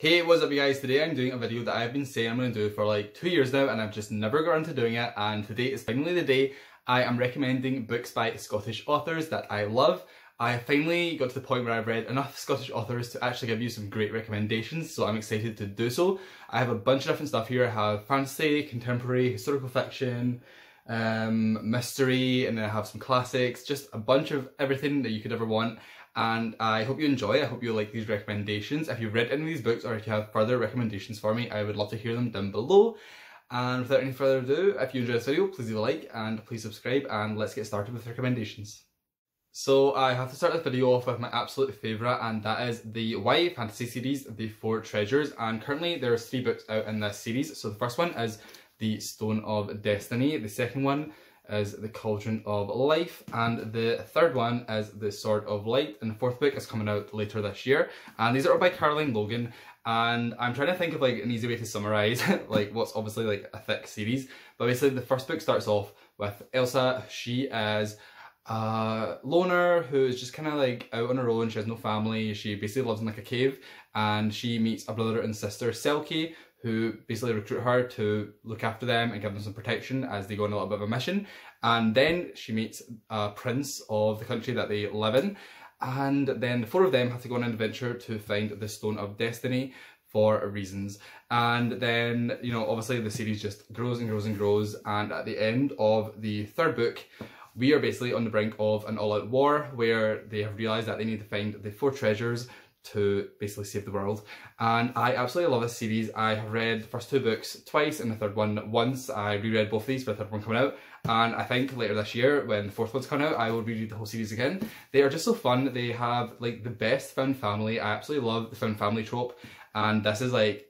Hey, what's up you guys? Today I'm doing a video that I've been saying I'm going to do for like 2 years now and I've just never got around to doing it, and today is finally the day. I am recommending books by Scottish authors that I love. I finally got to the point where I've read enough Scottish authors to actually give you some great recommendations, so I'm excited to do so. I have a bunch of different stuff here. I have fantasy, contemporary, historical fiction, mystery, and then I have some classics, just a bunch of everything that you could ever want. And I hope you enjoy. I hope you like these recommendations. If you've read any of these books or if you have further recommendations for me, I would love to hear them down below. And without any further ado, if you enjoyed this video, please leave a like and please subscribe, and let's get started with recommendations. So I have to start this video off with my absolute favourite, and that is the YA fantasy series, The Four Treasures. And currently there's 3 books out in this series. So the first one is The Stone of Destiny, the second one is The Cauldron of Life, and the third one is The Sword of Light, and the fourth book is coming out later this year. And these are all by Caroline Logan, and I'm trying to think of like an easy way to summarise like what's obviously like a thick series. But basically the first book starts off with Elsa. She is a loner who is just kind of like out on her own. She has no family. She basically lives in like a cave, and she meets a brother and sister, Selkie, who basically recruit her to look after them and give them some protection as they go on a little bit of a mission. And then she meets a prince of the country that they live in, and then the 4 of them have to go on an adventure to find the Stone of Destiny for reasons. And then, you know, obviously the series just grows and grows and grows, and at the end of the 3rd book, we are basically on the brink of an all-out war where they have realised that they need to find the 4 treasures to basically save the world. And I absolutely love this series. I have read the first 2 books twice and the 3rd one once. I reread both of these for the 3rd one coming out, and I think later this year when the 4th one's coming out I will reread the whole series again. They are just so fun. They have like the best found family. I absolutely love the found family trope, and this is like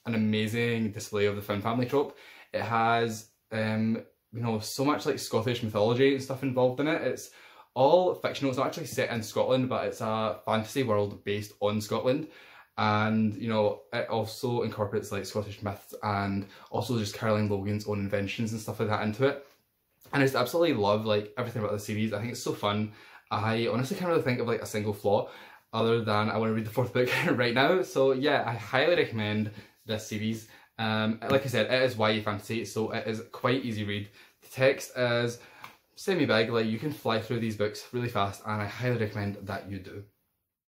an amazing display of the found family trope. It has you know, so much like Scottish mythology and stuff involved in it. It's all fictional. It's not actually set in Scotland, but it's a fantasy world based on Scotland. And, you know, it also incorporates like Scottish myths and also just Caroline Logan's own inventions and stuff like that into it. And I just absolutely love like everything about the series. I think it's so fun. I honestly can't really think of like a single flaw other than I want to read the 4th book right now. So yeah, I highly recommend this series. Like I said, it is YA fantasy, so it is quite easy read. The text is semi-big, like you can fly through these books really fast, and I highly recommend that you do.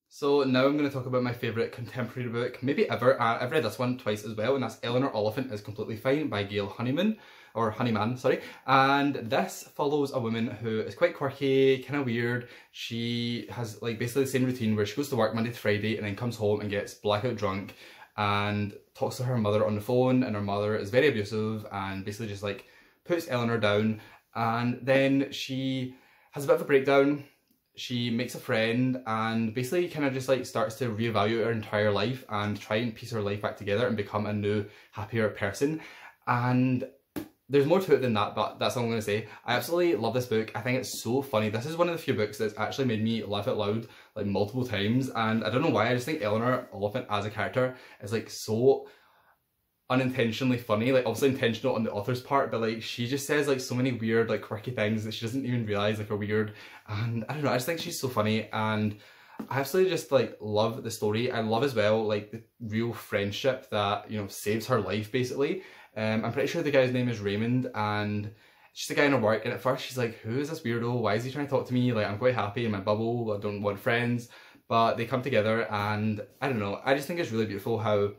So now I'm going to talk about my favourite contemporary book, maybe ever. I've read this one twice as well, and that's Eleanor Oliphant is Completely Fine by Gail Honeyman, or Honeyman, sorry. And this follows a woman who is quite quirky, kind of weird. She has like basically the same routine where she goes to work Monday to Friday and then comes home and gets blackout drunk and talks to her mother on the phone, and her mother is very abusive and basically just like puts Eleanor down. And then she has a bit of a breakdown. She makes a friend and basically kind of just like starts to reevaluate her entire life and try and piece her life back together and become a new, happier person. And there's more to it than that, but that's all I'm going to say. I absolutely love this book. I think it's so funny. This is one of the few books that's actually made me laugh out loud like multiple times, and I don't know why. I just think Eleanor Oliphant as a character is like so unintentionally funny, like obviously intentional on the author's part, but like she just says like so many weird like quirky things that she doesn't even realise like are weird. And I don't know, I just think she's so funny, and I absolutely just like love the story. I love as well like the real friendship that, you know, saves her life basically. I'm pretty sure the guy's name is Raymond, and she's the guy in her work, and at first she's like, who is this weirdo? Why is he trying to talk to me? Like, I'm quite happy in my bubble, I don't want friends. But they come together, and I don't know, I just think it's really beautiful how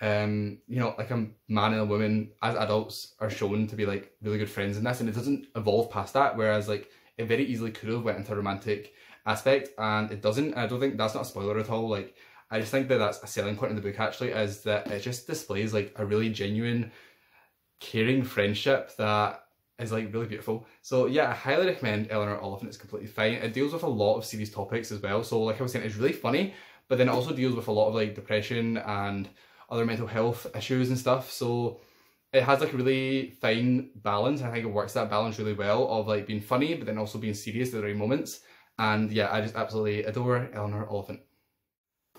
you know, like a man and a woman as adults are shown to be like really good friends in this, and it doesn't evolve past that, whereas like it very easily could have went into a romantic aspect, and it doesn't. I don't think that's not a spoiler at all. Like, I just think that that's a selling point in the book actually, is that it just displays like a really genuine, caring friendship that is like really beautiful. So yeah, I highly recommend Eleanor Oliphant is Completely Fine. It deals with a lot of serious topics as well. So like I was saying, it's really funny, but then it also deals with a lot of like depression and other mental health issues and stuff. So it has like a really fine balance. I think it works that balance really well of like being funny, but then also being serious at the right moments. And yeah, I just absolutely adore Eleanor Oliphant.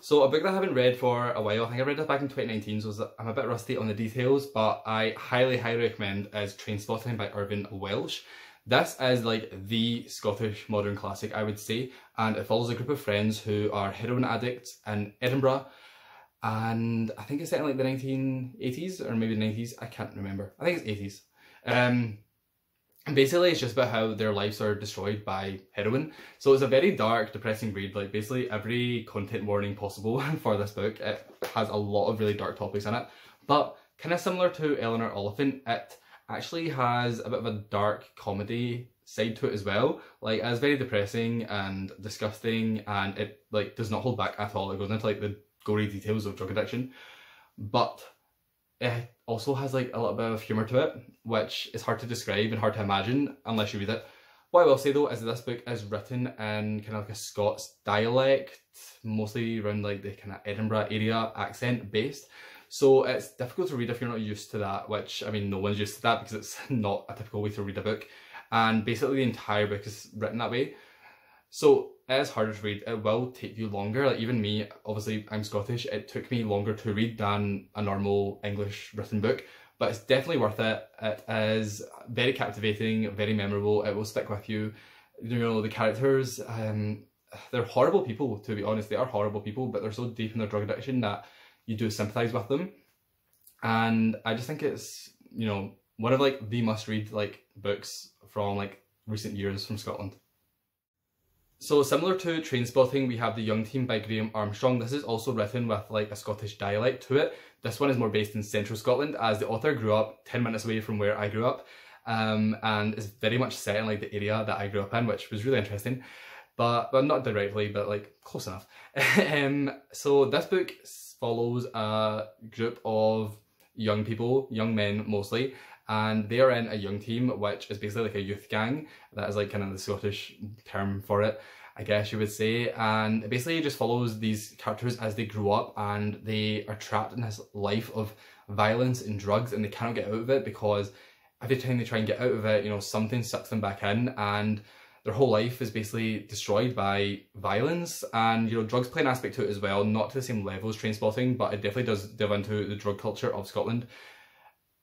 So a book that I haven't read for a while, I think I read this back in 2019, so I'm a bit rusty on the details, but I highly, highly recommend is Trainspotting by Irvine Welsh. This is like the Scottish modern classic, I would say, and it follows a group of friends who are heroin addicts in Edinburgh. and I think it's set in like the 1980s or maybe the 90s, I can't remember. I think it's 80s. And basically it's just about how their lives are destroyed by heroin. So it's a very dark, depressing read, like basically every content warning possible for this book. It has a lot of really dark topics in it, but kind of similar to Eleanor Oliphant, it actually has a bit of a dark comedy side to it as well. Like, it's very depressing and disgusting, and it like does not hold back at all. It goes into like the gory details of drug addiction, but it also has like a little bit of humour to it, which is hard to describe and hard to imagine unless you read it. What I will say though is that this book is written in kind of like a Scots dialect, mostly around like the kind of Edinburgh area accent based. So it's difficult to read if you're not used to that, which, I mean, no one's used to that because it's not a typical way to read a book. And basically the entire book is written that way. So it is harder to read. It will take you longer. Like, even me, obviously I'm Scottish, it took me longer to read than a normal English written book, but it's definitely worth it. It is very captivating, very memorable. It will stick with you. You know, the characters, they're horrible people, to be honest. They are horrible people, but they're so deep in their drug addiction that you do sympathise with them. And I just think it's, you know, one of like the must read like books from like recent years from Scotland. So similar to Trainspotting, we have The Young Team by Graham Armstrong. This is also written with like a Scottish dialect to it. This one is more based in central Scotland, as the author grew up 10 minutes away from where I grew up, and is very much set in like the area that I grew up in, which was really interesting. But not directly, but like close enough. So this book follows a group of young people, young men mostly, and they are in a young team, which is basically like a youth gang. That is like kind of the Scottish term for it, I guess you would say. And it basically just follows these characters as they grow up, and they are trapped in this life of violence and drugs, and they cannot get out of it because every time they try and get out of it, you know, something sucks them back in, and their whole life is basically destroyed by violence. And, you know, drugs play an aspect to it as well, not to the same level as Trainspotting, but it definitely does delve into the drug culture of Scotland.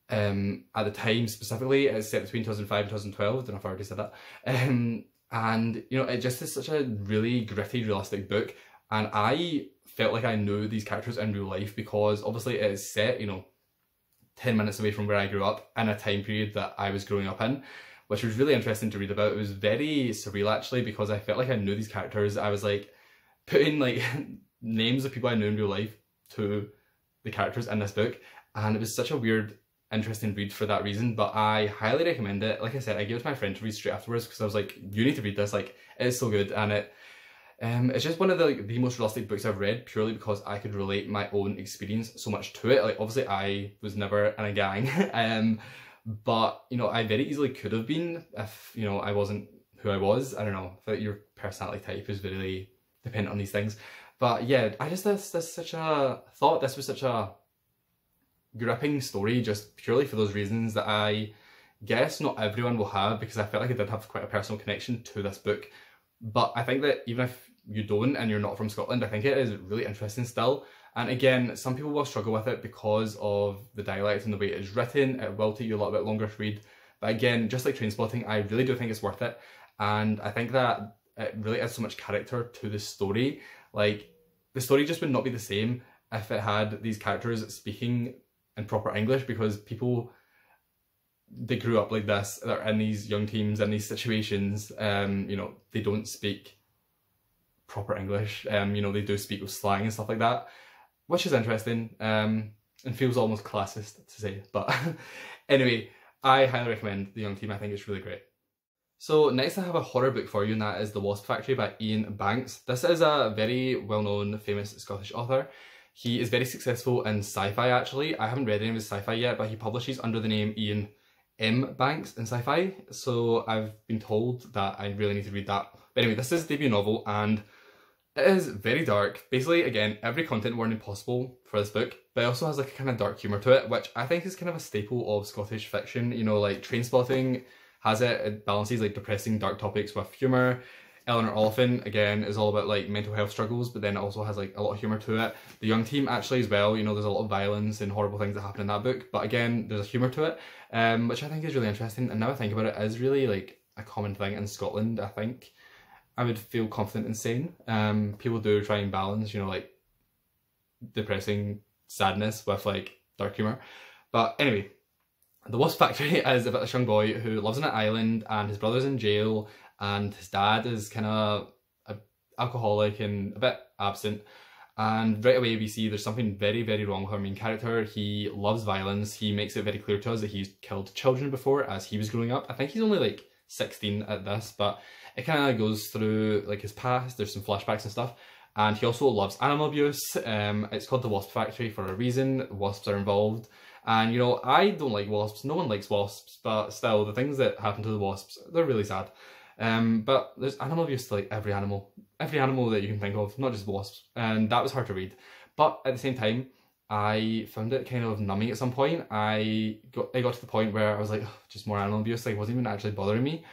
At the time specifically, it's set between 2005 and 2012, I don't know if I already said that. And, you know, it just is such a really gritty, realistic book, and I felt like I knew these characters in real life because obviously it is set, you know, 10 minutes away from where I grew up in a time period that I was growing up in, which was really interesting to read about. It was very surreal actually, because I felt like I knew these characters. I was like putting like names of people I knew in real life to the characters in this book, and it was such a weird, interesting read for that reason. But I highly recommend it. Like I said, I gave it to my friend to read straight afterwards because I was like, you need to read this, like it is so good. And it's just one of the most realistic books I've read, purely because I could relate my own experience so much to it. Like, obviously I was never in a gang, but, you know, I very easily could have been if, you know, I wasn't who I was. I don't know, I feel like your personality type is really dependent on these things. But yeah, I just, this was such a gripping story, just purely for those reasons that I guess not everyone will have, because I felt like I did have quite a personal connection to this book. But I think that even if you don't and you're not from Scotland, I think it is really interesting still. And again, some people will struggle with it because of the dialect and the way it is written. It will take you a little bit longer to read. But again, just like Trainspotting, I really do think it's worth it. And I think that it really adds so much character to the story. Like, the story just would not be the same if it had these characters speaking in proper English, because people, they grew up like this, they're in these young teams, in these situations, you know, they don't speak proper English, you know, they do speak with slang and stuff like that, which is interesting, and feels almost classist to say, but anyway, I highly recommend The Young Team. I think it's really great. So next I have a horror book for you, and that is The Wasp Factory by Ian Banks. This is a very well-known, famous Scottish author. He is very successful in sci-fi actually. I haven't read any of his sci-fi yet, but he publishes under the name Ian M. Banks in sci-fi, so I've been told that I really need to read that. But anyway, this is his debut novel, and it is very dark. Basically, again, every content warning possible for this book, but it also has like a kind of dark humour to it, which I think is kind of a staple of Scottish fiction. You know, like Trainspotting has it, it balances like depressing dark topics with humour. Eleanor Oliphant, again, is all about like mental health struggles, but then it also has like a lot of humour to it. The Young Team actually as well, you know, there's a lot of violence and horrible things that happen in that book, but again, there's a humour to it, which I think is really interesting. And now I think about it, it is really like a common thing in Scotland, I think. I would feel confident in saying. People do try and balance, you know, like depressing sadness with like dark humour. But anyway, the Wasp Factory is about this young boy who lives on an island and his brother's in jail and his dad is kind of an alcoholic and a bit absent. And right away we see there's something very, very wrong with our main character. He loves violence. He makes it very clear to us that he's killed children before as he was growing up. I think he's only like 16 at this, but it kind of goes through like his past. There's some flashbacks and stuff. And he also loves animal abuse. It's called the Wasp Factory for a reason. Wasps are involved. And you know, I don't like wasps. No one likes wasps, but still the things that happen to the wasps, they're really sad. But there's animal abuse to like every animal that you can think of, not just wasps, and that was hard to read. But at the same time, I found it kind of numbing at some point. It got to the point where I was like, oh, just more animal abuse, like it wasn't even actually bothering me.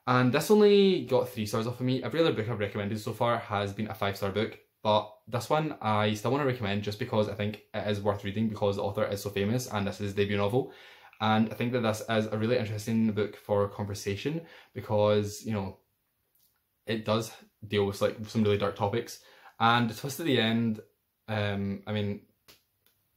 And this only got 3 stars off of me. Every other book I've recommended so far has been a 5-star book, but this one I still want to recommend just because I think it is worth reading because the author is so famous and this is his debut novel. And I think that this is a really interesting book for conversation because, you know, it does deal with like some really dark topics. And the twist at the end, I mean,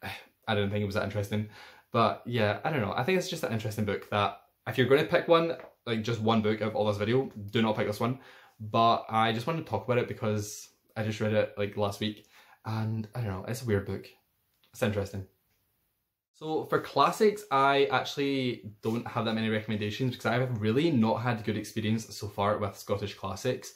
I didn't think it was that interesting. But yeah, I don't know. I think it's just an interesting book that if you're going to pick one, like just one book of all this video, do not pick this one. But I just wanted to talk about it because I just read it like last week. And I don't know, it's a weird book. It's interesting. So for classics, I actually don't have that many recommendations because I have really not had a good experience so far with Scottish classics.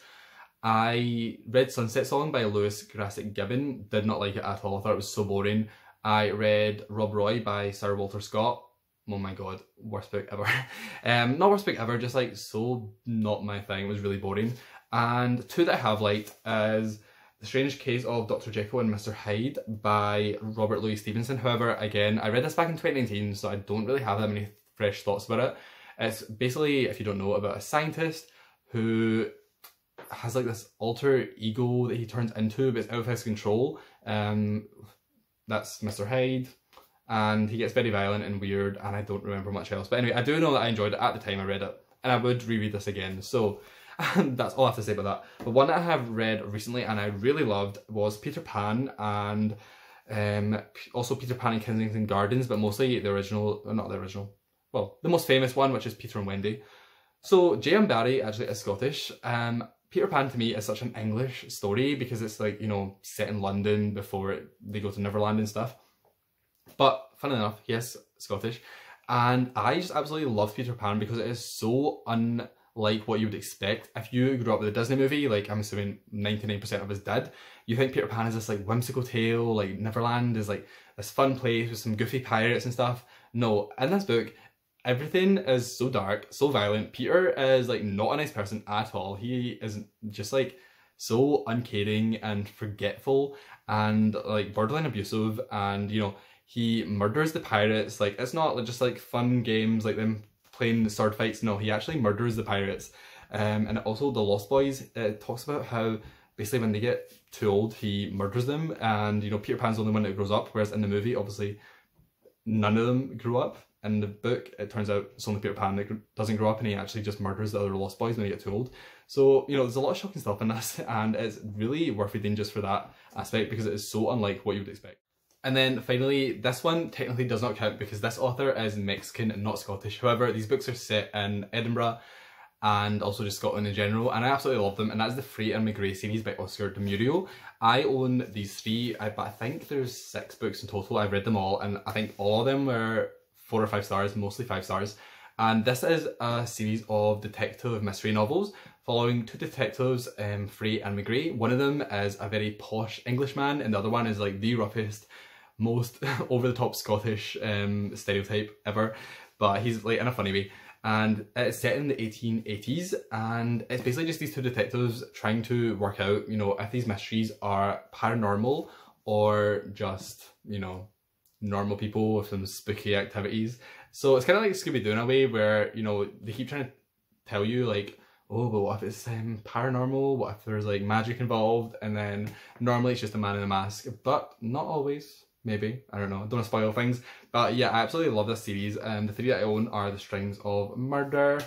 I read Sunset Song by Lewis Grassic Gibbon, did not like it at all, I thought it was so boring. I read Rob Roy by Sir Walter Scott, oh my god, worst book ever. Not worst book ever, just like so not my thing, it was really boring. And 2 that I have liked is The Strange Case of Dr. Jekyll and Mr. Hyde by Robert Louis Stevenson. However, again, I read this back in 2019, so I don't really have that many fresh thoughts about it. It's basically, if you don't know, about a scientist who has like this alter ego that he turns into, but it's out of his control. That's Mr. Hyde. And he gets very violent and weird, and I don't remember much else. But anyway, I do know that I enjoyed it at the time I read it, and I would reread this again. So that's all I have to say about that. But one that I have read recently and I really loved was Peter Pan, and also Peter Pan in Kensington Gardens, but mostly the original, not the original, well, the most famous one, which is Peter and Wendy. So J.M. Barrie actually is Scottish. Peter Pan to me is such an English story because it's like, you know, set in London before they go to Neverland and stuff. But funnily enough, he is Scottish. And I just absolutely love Peter Pan because it is so unlike what you would expect. If you grew up with a Disney movie, like I'm assuming 99% of us did, you think Peter Pan is this like whimsical tale, like Neverland is like this fun place with some goofy pirates and stuff. No, in this book, everything is so dark, so violent. Peter is like not a nice person at all. He is just like so uncaring and forgetful and like borderline abusive, and you know, he murders the pirates. Like it's not just like fun games like them playing sword fights. No, he actually murders the pirates. And also the Lost Boys, it talks about how basically when they get too old, he murders them, and you know, Peter Pan's the only one that grows up, whereas in the movie, obviously, none of them grew up. In the book, it turns out it's only Peter Pan that doesn't grow up, and he actually just murders the other Lost Boys when they get too old. So, you know, there's a lot of shocking stuff in this, and it's really worth reading just for that aspect because it is so unlike what you would expect. And then finally, this one technically does not count because this author is Mexican and not Scottish. However, these books are set in Edinburgh and also just Scotland in general, and I absolutely love them, and that's the Frey and McGray series by Oscar Demurio. I own these 3, but I think there's 6 books in total. I've read them all, and I think all of them were 4 or 5 stars, mostly 5 stars. And this is a series of detective mystery novels following 2 detectives, Frey and McGray. One of them is a very posh Englishman, and the other one is like the roughest, most over-the-top Scottish stereotype ever, but he's like in a funny way. And it's set in the 1880s, and it's basically just these 2 detectives trying to work out, you know, if these mysteries are paranormal or just, you know, normal people with some spooky activities. So it's kind of like Scooby-Doo in a way where, you know, they keep trying to tell you like, oh, but what if it's paranormal? What if there's like magic involved? And then normally it's just a man in a mask, but not always. Maybe, I don't know, don't want to spoil things. But yeah, I absolutely love this series. The 3 that I own are The Strings of Murder,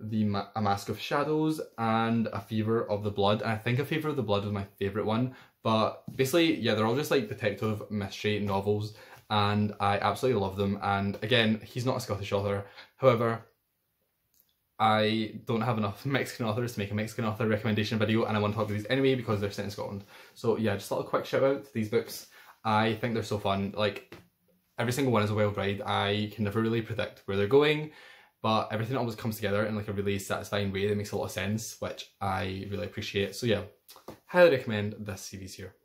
A Mask of Shadows, and A Fever of the Blood. And I think A Fever of the Blood was my favourite one. But basically, yeah, they're all just like detective mystery novels, and I absolutely love them. And again, he's not a Scottish author. However, I don't have enough Mexican authors to make a Mexican author recommendation video, and I want to talk about these anyway because they're set in Scotland. So yeah, just a little quick shout out to these books. I think they're so fun. Like, every single one is a wild ride. I can never really predict where they're going, but everything always comes together in like a really satisfying way that makes a lot of sense, which I really appreciate. So yeah, highly recommend this series here.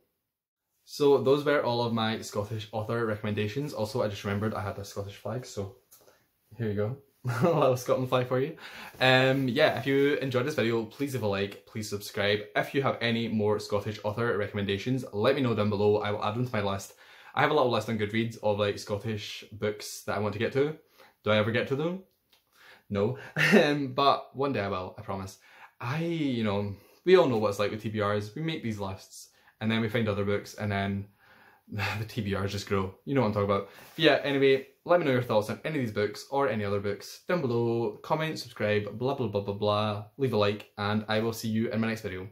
So those were all of my Scottish author recommendations. Also, I just remembered I had a Scottish flag, so here you go. A little Scotland flag for you. Yeah, if you enjoyed this video, please leave a like, please subscribe. If you have any more Scottish author recommendations, let me know down below. I will add them to my list. I have a little list on Goodreads of like Scottish books that I want to get to. Do I ever get to them? No. But one day I will, I promise. You know, we all know what it's like with TBRs. We make these lists and then we find other books and then the TBRs just grow. You know what I'm talking about. But yeah, anyway, let me know your thoughts on any of these books or any other books down below. Comment, subscribe, blah blah blah blah blah. Leave a like, and I will see you in my next video.